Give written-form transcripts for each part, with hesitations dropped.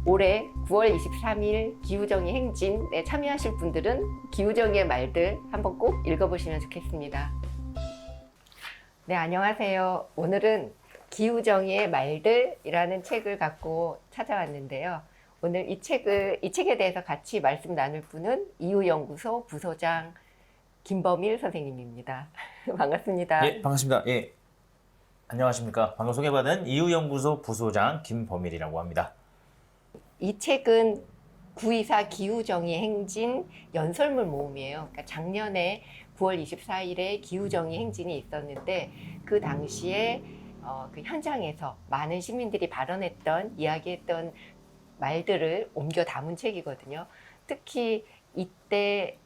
올해 9월 23일 기후정의 행진에 참여하실 분들은 기후정의의 말들 한번 꼭 읽어보시면 좋겠습니다. 네, 안녕하세요. 오늘은 기후정의의 말들이라는 책을 갖고 찾아왔는데요. 오늘 이 책에 대해서 같이 말씀 나눌 분은 이후연구소 부소장 김범일 선생님입니다. 반갑습니다. 예, 반갑습니다. 예, 안녕하십니까. 방금 소개받은 이후연구소 부소장 김범일이라고 합니다. 이 책은 9.24 기후정의 행진 연설문 모음이에요. 그러니까 작년에 9월 24일에 기후정의 행진이 있었는데 그 당시에 그 현장에서 많은 시민들이 발언했던, 이야기했던 말들을 옮겨 담은 책이거든요. 특히 이때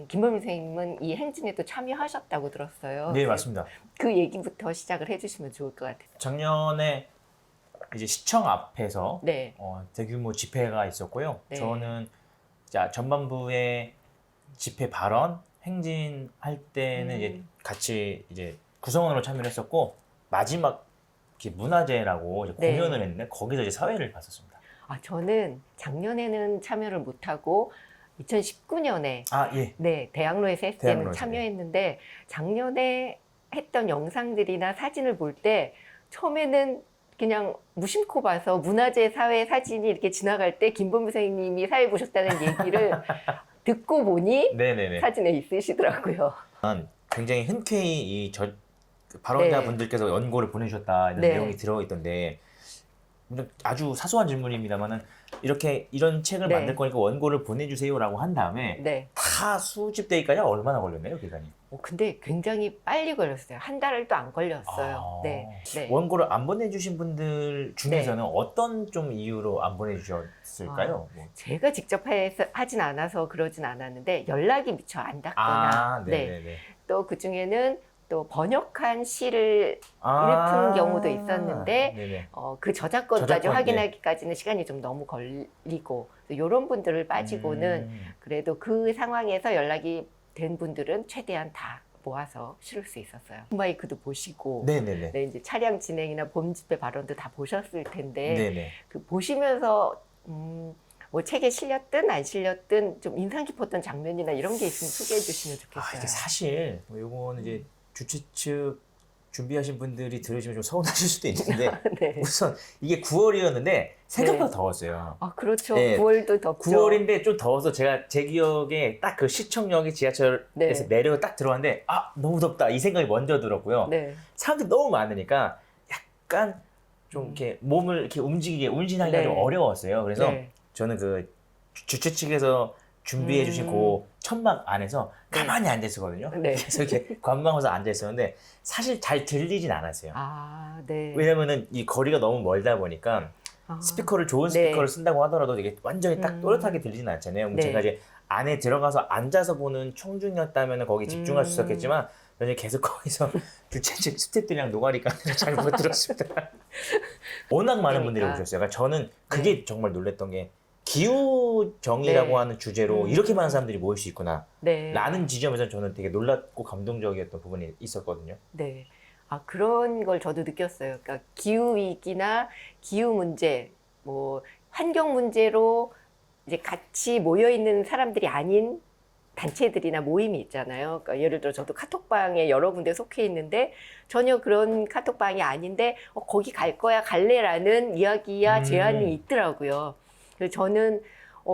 김범일 선생님은 이 행진에도 참여하셨다고 들었어요. 네, 맞습니다. 그 얘기부터 시작을 해주시면 좋을 것 같아요. 작년에 이제 시청 앞에서 네. 대규모 집회가 있었고요. 네. 저는 전반부의 집회 발언, 행진할 때는 이제 같이 이제 구성원으로 참여를 했었고 마지막 문화제라고 이제 네. 공연을 했는데 거기서 이제 사회를 봤었습니다. 저는 작년에는 참여를 못하고 2019년에 예. 네, 대학로에서 했을 때는 대학로에서, 참여했는데 작년에 했던 영상들이나 사진을 볼 때 처음에는 그냥 무심코 봐서 문화재 사회 사진이 이렇게 지나갈 때 김범일 선생님이 사회 보셨다는 얘기를 듣고 보니 네네네. 사진에 있으시더라고요. 굉장히 흔쾌히 발언자분들께서 원고를 보내주셨다 이런 네. 내용이 들어있던데 아주 사소한 질문입니다만은 이런 책을 네. 만들 거니까 원고를 보내주세요라고 한 다음에 네. 다 수집되기까지 얼마나 걸렸나요, 기간이? 근데 굉장히 빨리 걸렸어요. 한 달도 안 걸렸어요. 아, 네. 네. 원고를 안 보내주신 분들 중에서는 어떤 좀 이유로 안 보내주셨을까요? 제가 직접 하진 않아서 그러진 않았는데 연락이 미처 안 닿거나 네네네. 또 그중에는 또 번역한 시를 읽은 경우도 있었는데 네네. 그 저작권까지 저작권, 확인하기까지는 시간이 좀 너무 걸리고 이런 분들을 빠지고는 그래도 그 상황에서 연락이 된 분들은 최대한 다 모아서 실을 수 있었어요. 마이크도 보시고 네네네. 네, 이제 차량 진행이나 봄 집회 발언도 다 보셨을 텐데 네네. 그 보시면서 뭐 책에 실렸든 안 실렸든 좀 인상 깊었던 장면이나 이런 게 있으면 소개해 주시면 좋겠어요. 이게 사실 요거는 이제 주최 측 준비하신 분들이 들으시면 좀 서운하실 수도 있는데 네. 우선 이게 9월이었는데 생각보다 더웠어요. 그렇죠. 네. 9월도 덥죠. 9월인데 좀 더워서 제가 제 기억에 딱 그 시청역에 지하철에서 네. 내려 딱 들어왔는데 너무 덥다 이 생각이 먼저 들었고요. 네. 사람들이 너무 많으니까 약간 좀 이렇게 몸을 이렇게 운신하기가 네. 좀 어려웠어요. 그래서 네. 저는 그 주최 측에서 준비해 주신 그 천막 안에서 가만히 앉아 있었거든요. 네. 그래서 이렇게 관망하면서 앉아 있었는데 사실 잘 들리진 않았어요. 네. 왜냐면은 이 거리가 너무 멀다 보니까 스피커를 좋은 네. 스피커를 쓴다고 하더라도 이게 완전히 딱 또렷하게 들리진 않잖아요. 그럼 네. 제가 이제 안에 들어가서 앉아서 보는 총중이었다면 거기 집중할 수 있었겠지만 저는 계속 거기서 주최 측 스태프들이랑 노가리 까면서 잘 못 들었습니다. 워낙 많은 분들이 오셨어요. 그러니까 저는 그게 정말 놀랬던 게 기후정의라고 네. 하는 주제로 이렇게 많은 사람들이 모일 수 있구나 네. 라는 지점에서 저는 되게 놀랍고 감동적이었던 부분이 있었거든요. 네. 그런 걸 저도 느꼈어요. 그러니까 기후위기나 기후 문제, 뭐 환경 문제로 이제 같이 모여 있는 사람들이 아닌 단체들이나 모임이 있잖아요. 그러니까 예를 들어 저도 카톡방에 여러 군데 속해 있는데 전혀 그런 카톡방이 아닌데 거기 갈 거야 갈래라는 이야기야 제안이 있더라고요. 그래서 저는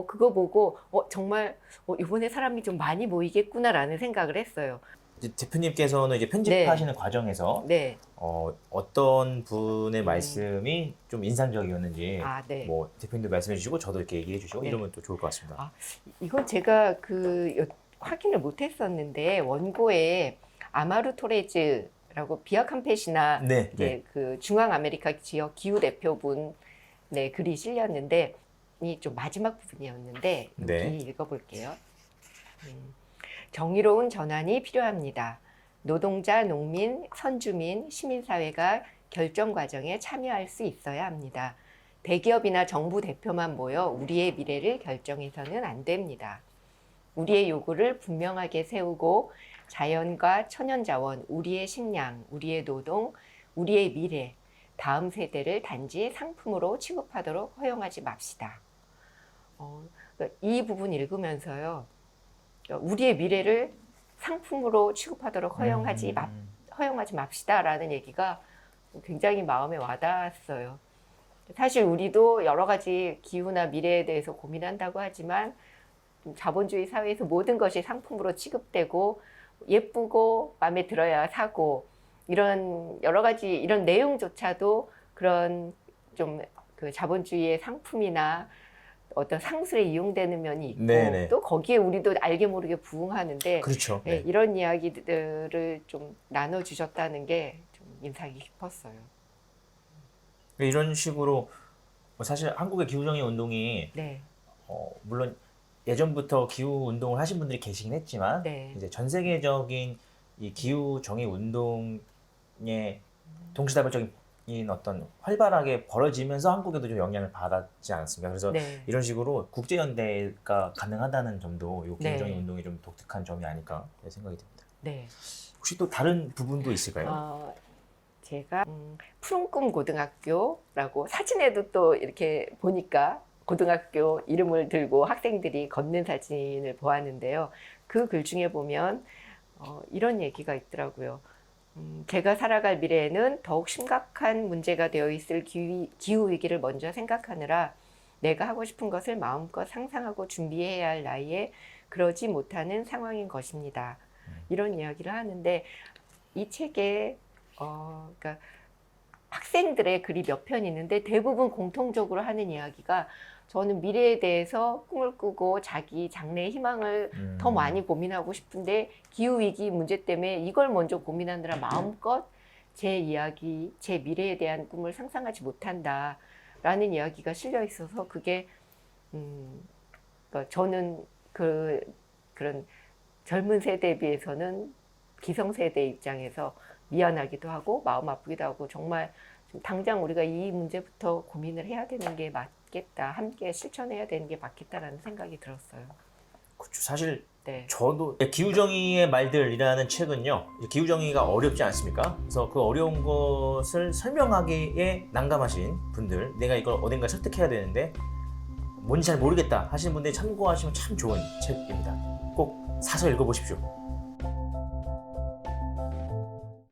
그거 보고 정말 이번에 사람이 좀 많이 모이겠구나라는 생각을 했어요. 이제 대표님께서는 이제 편집하시는 과정에서 네. 어떤 분의 말씀이 좀 인상적이었는지 네. 뭐 대표님도 말씀해 주시고 저도 이렇게 얘기해 주시고 네. 이러면 또 좋을 것 같습니다. 이건 제가 확인을 못 했었는데 원고에 아마루 토레즈라고 비아 캠페시나 네, 이제 그 중앙 아메리카 지역 기후 대표분 글이 실렸는데 이 좀 마지막 부분이었는데 여기 네. 읽어볼게요. 정의로운 전환이 필요합니다. 노동자, 농민, 선주민, 시민사회가 결정 과정에 참여할 수 있어야 합니다. 대기업이나 정부 대표만 모여 우리의 미래를 결정해서는 안 됩니다. 우리의 요구를 분명하게 세우고 자연과 천연자원, 우리의 식량, 우리의 노동, 우리의 미래, 다음 세대를 단지 상품으로 취급하도록 허용하지 맙시다. 그러니까 이 부분 읽으면서요, 우리의 미래를 상품으로 취급하도록 허용하지 맙시다라는 얘기가 굉장히 마음에 와닿았어요. 사실 우리도 여러 가지 기후나 미래에 대해서 고민한다고 하지만 자본주의 사회에서 모든 것이 상품으로 취급되고 예쁘고 마음에 들어야 사고 이런 여러 가지 이런 내용조차도 그런 좀 그 자본주의의 상품이나 어떤 상술에 이용되는 면이 있고 네네. 또 거기에 우리도 알게 모르게 부응하는데 그렇죠. 네, 이런 이야기들을 좀 나눠주셨다는 게 좀 인상이 깊었어요. 이런 식으로 사실 한국의 기후정의 운동이 네, 물론 예전부터 기후 운동을 하신 분들이 계시긴 했지만 네, 이제 전 세계적인 이 기후 정의 운동의 동시다발적인 어떤 활발하게 벌어지면서 한국에도 좀 영향을 받았지 않았습니까? 그래서 네, 이런 식으로 국제연대가 가능하다는 점도 이 기후 정의 네. 운동이 좀 독특한 점이 아닐까 생각이 듭니다. 네. 혹시 또 다른 부분도 있을까요? 제가 푸른 꿈 고등학교라고 사진에도 또 이렇게 보니까 고등학교 이름을 들고 학생들이 걷는 사진을 보았는데요. 그 글 중에 보면 이런 얘기가 있더라고요. 제가 살아갈 미래에는 더욱 심각한 문제가 되어 있을 기후 위기를 먼저 생각하느라 내가 하고 싶은 것을 마음껏 상상하고 준비해야 할 나이에 그러지 못하는 상황인 것입니다. 이런 이야기를 하는데 이 책에 그러니까 학생들의 글이 몇 편 있는데 대부분 공통적으로 하는 이야기가 저는 미래에 대해서 꿈을 꾸고 자기 장래의 희망을 더 많이 고민하고 싶은데 기후위기 문제 때문에 이걸 먼저 고민하느라 마음껏 제 이야기, 제 미래에 대한 꿈을 상상하지 못한다라는 이야기가 실려 있어서 그게 그러니까 저는 그런 젊은 세대에 비해서는 기성세대 입장에서 미안하기도 하고 마음 아프기도 하고 정말 당장 우리가 이 문제부터 고민을 해야 되는 게 맞겠다. 함께 실천해야 되는 게 맞겠다라는 생각이 들었어요. 그렇죠. 사실 네. 저도 기후정의의 말들이라는 책은요, 기후정의가 어렵지 않습니까? 그래서 그 어려운 것을 설명하기에 난감하신 분들, 내가 이걸 어딘가 설득해야 되는데 뭔지 잘 모르겠다 하시는 분들이 참고하시면 참 좋은 책입니다. 꼭 사서 읽어보십시오.